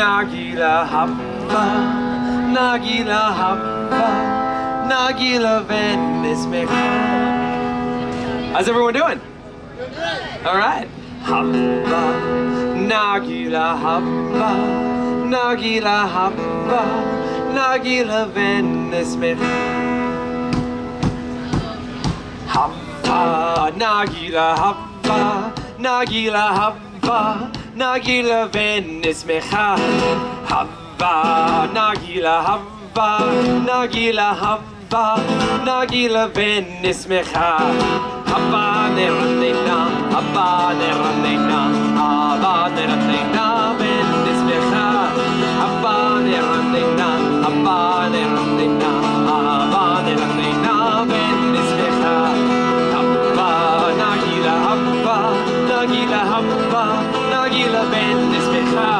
Nagila haba, Nagila haba, Nagila venis mecha. How's everyone doing? All right. Haba, Nagila haba, Nagila haba, Nagila venis mecha. Haba, Nagila haba, Nagila haba, Nagila venis mecha. Haba, Nagila haba, Nagila haba, Nagila venis mecha. Haba neranena, haba neranena, haba neranena venis mecha. Haba neranena, haba neranena, haba neranena venis mecha. Haba Nagila haba, Nagila haba, Nagila venis mecha.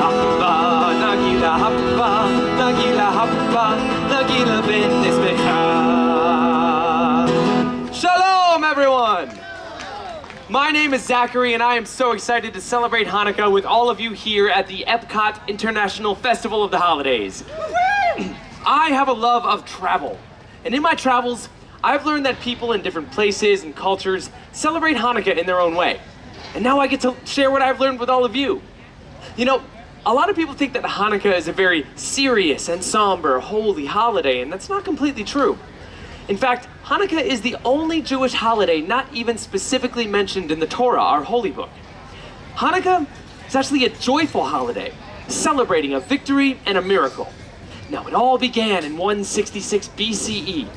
Haba Nagila haba, Nagila haba, Nagila venis mecha. Shalom, everyone! My name is Zachary, and I am so excited to celebrate Hanukkah with all of you here at the Epcot International Festival of the Holidays. I have a love of travel, and in my travels, I've learned that people in different places and cultures celebrate Hanukkah in their own way. And now I get to share what I've learned with all of you. You know, a lot of people think that Hanukkah is a very serious and somber, holy holiday, and that's not completely true. In fact, Hanukkah is the only Jewish holiday not even specifically mentioned in the Torah, our holy book. Hanukkah is actually a joyful holiday, celebrating a victory and a miracle. Now, it all began in 166 BCE.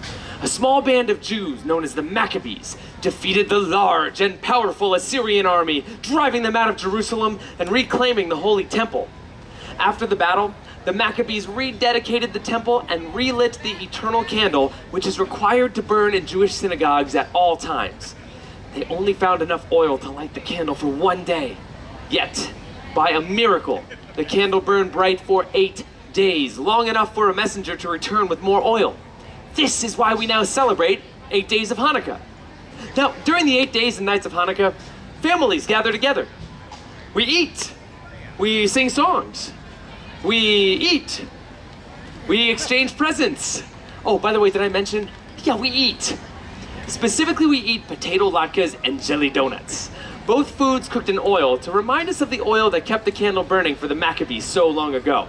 A small band of Jews, known as the Maccabees, defeated the large and powerful Assyrian army, driving them out of Jerusalem and reclaiming the Holy Temple. After the battle, the Maccabees rededicated the temple and relit the eternal candle, which is required to burn in Jewish synagogues at all times. They only found enough oil to light the candle for one day. Yet, by a miracle, the candle burned bright for 8 days, long enough for a messenger to return with more oil. This is why we now celebrate 8 days of Hanukkah. Now, during the 8 days and nights of Hanukkah, families gather together. We eat. We sing songs. We eat. We exchange presents. Oh, by the way, did I mention? Yeah, we eat. Specifically, we eat potato latkes and jelly donuts. Both foods cooked in oil to remind us of the oil that kept the candle burning for the Maccabees so long ago.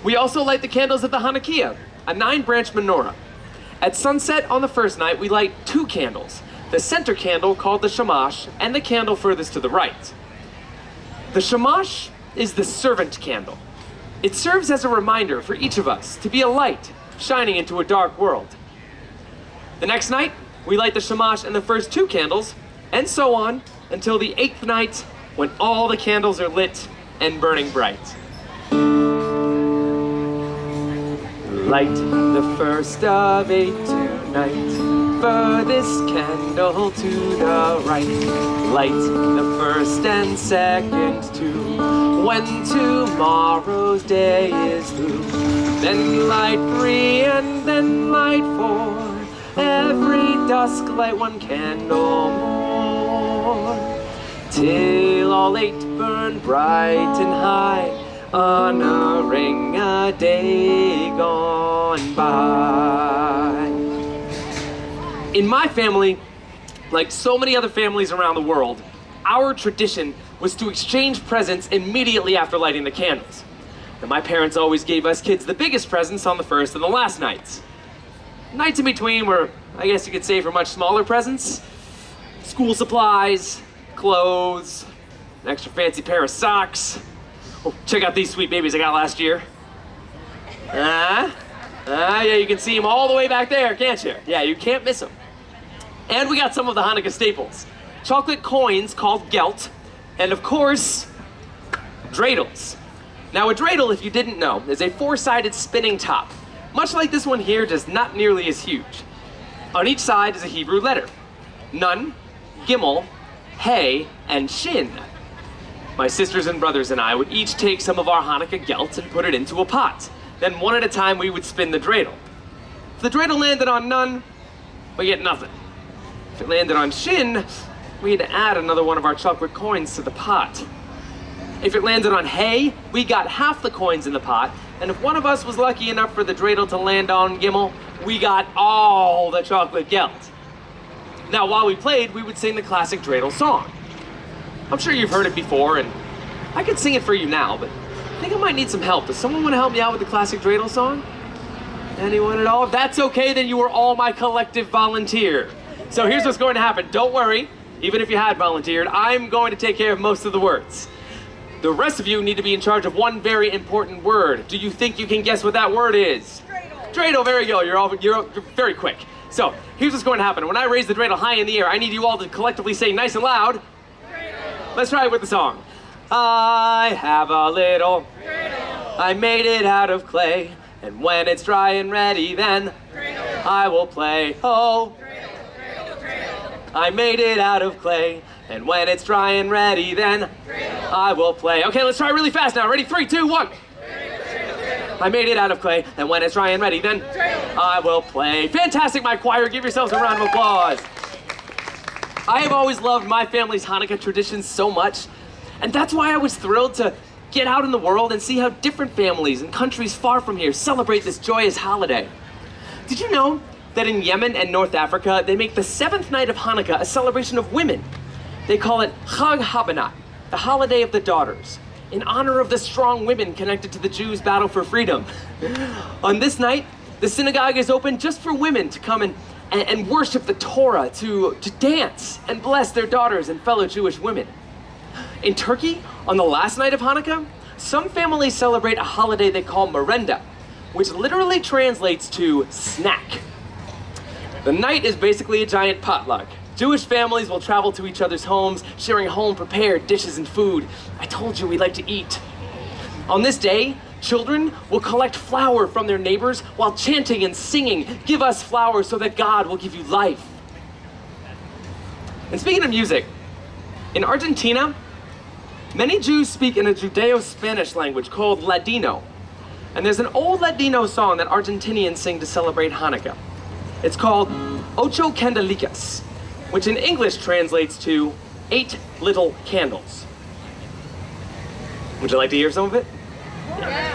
We also light the candles at the Hanukkah, a 9-branch menorah. At sunset on the first night, we light 2 candles. The center candle, called the shamash, and the candle furthest to the right. The shamash is the servant candle. It serves as a reminder for each of us to be a light shining into a dark world. The next night, we light the shamash and the first 2 candles, and so on until the 8th night, when all the candles are lit and burning bright. Light the first of 8 tonight, furthest candle to the right. Light the first and second too, when tomorrow's day is through. Then light 3 and then light 4, every dusk light 1 candle more, till all 8 burn bright and high, honoring a day gone by. In my family, like so many other families around the world, our tradition was to exchange presents immediately after lighting the candles. Now, my parents always gave us kids the biggest presents on the first and the last nights. Nights in between were, I guess you could say, for much smaller presents. School supplies, clothes, an extra fancy pair of socks. Oh, check out these sweet babies I got last year. Yeah, you can see them all the way back there, can't you? Yeah, you can't miss them. And we got some of the Hanukkah staples. Chocolate coins called gelt, and of course, dreidels. Now a dreidel, if you didn't know, is a 4-sided spinning top. Much like this one here, just not nearly as huge. On each side is a Hebrew letter. Nun, Gimel, Hey, and Shin. My sisters and brothers and I would each take some of our Hanukkah gelt and put it into a pot. Then one at a time we would spin the dreidel. If the dreidel landed on Nun, we get nothing. If it landed on Shin, we'd add another one of our chocolate coins to the pot. If it landed on hay, we got half the coins in the pot. And if one of us was lucky enough for the dreidel to land on Gimel, we got all the chocolate geld. Now, while we played, we would sing the classic dreidel song. I'm sure you've heard it before, and I could sing it for you now, but I think I might need some help. Does someone want to help me out with the classic dreidel song? Anyone at all? If that's okay, then you are all my collective volunteer. So here's what's going to happen. Don't worry, even if you had volunteered, I'm going to take care of most of the words. The rest of you need to be in charge of one very important word. Do you think you can guess what that word is? Dreidel. Dreidel, very good. You're very quick. So here's what's going to happen. When I raise the dreidel high in the air, I need you all to collectively say nice and loud, dreidel. Let's try it with the song. I have a little dreidel. I made it out of clay. And when it's dry and ready, then dreidel. I will play. Oh, dreidel, dreidel, dreidel. I made it out of clay. And when it's dry and ready, then dreidel. I will play. Okay, let's try really fast now. Ready? 3, 2, 1. Dreidel, dreidel, dreidel. I made it out of clay. And when it's dry and ready, then dreidel. I will play. Fantastic, my choir. Give yourselves a round of applause. I have always loved my family's Hanukkah traditions so much. And that's why I was thrilled to get out in the world and see how different families and countries far from here celebrate this joyous holiday. Did you know that in Yemen and North Africa, they make the 7th night of Hanukkah a celebration of women? They call it Chag HaBanat, the holiday of the daughters, in honor of the strong women connected to the Jews' battle for freedom. On this night, the synagogue is open just for women to come and worship the Torah, to dance and bless their daughters and fellow Jewish women. In Turkey, on the last night of Hanukkah, some families celebrate a holiday they call merenda, which literally translates to snack. The night is basically a giant potluck. Jewish families will travel to each other's homes, sharing home-prepared dishes and food. I told you we like to eat. On this day, children will collect flour from their neighbors while chanting and singing, "Give us flour so that God will give you life." And speaking of music, in Argentina, many Jews speak in a Judeo-Spanish language called Ladino. And there's an old Ladino song that Argentinians sing to celebrate Hanukkah. It's called Ocho Candelicas, which in English translates to 8 little candles. Would you like to hear some of it? Yeah.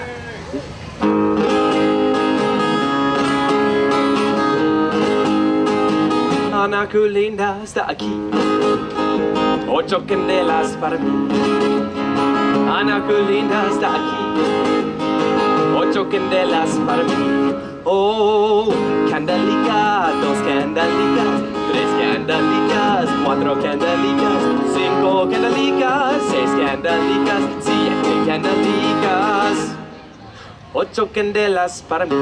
Ana que linda está aquí, 8 candelas para mí. Ana que linda está aquí, 8 candelas para mí. Oh, candelica, 2 candelicas, 3 candelicas, 4 candelicas, 5 candelicas, 6 candelicas, 7 candelicas, 8 candelas para mí.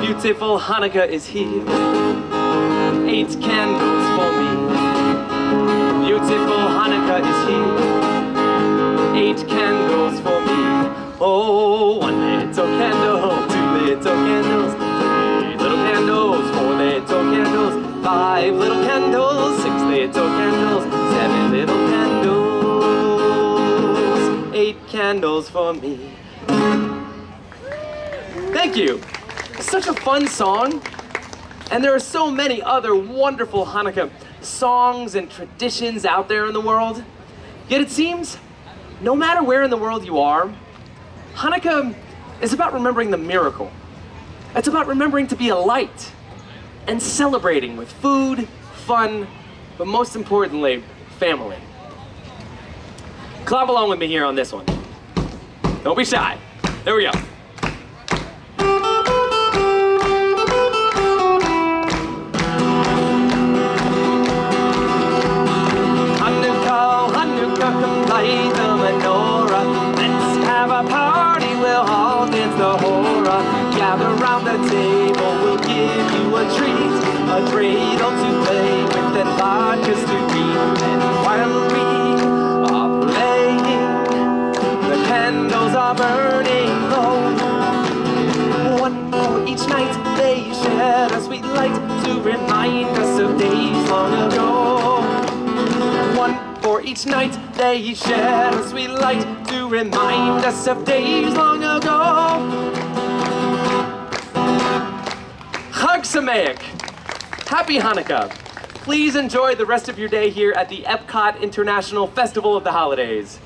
Beautiful Hanukkah is here, 8 candles for me. Beautiful Hanukkah is here, 8 candles for me. Oh, 1 little candle, 2 little candles, 3 little candles, 4 little candles, 5 little candles, 6 little candles, 7 little candles, 8 candles for me. Thank you. Such a fun song. And there are so many other wonderful Hanukkah songs and traditions out there in the world. Yet it seems, no matter where in the world you are, Hanukkah is about remembering the miracle. It's about remembering to be a light and celebrating with food, fun, but most importantly, family. Clap along with me here on this one. Don't be shy. There we go. Light the menorah, let's have a party, we'll all dance the hora. Gather round the table, we'll give you a treat, a dreidel to play with and latkes to eat. And while we are playing, the candles are burning low. 1 for each night, they shed a sweet light to remind us of days long ago. 1 for each night, they shed a sweet light to remind us of days long ago. Chag Sameach! Happy Hanukkah! Please enjoy the rest of your day here at the Epcot International Festival of the Holidays.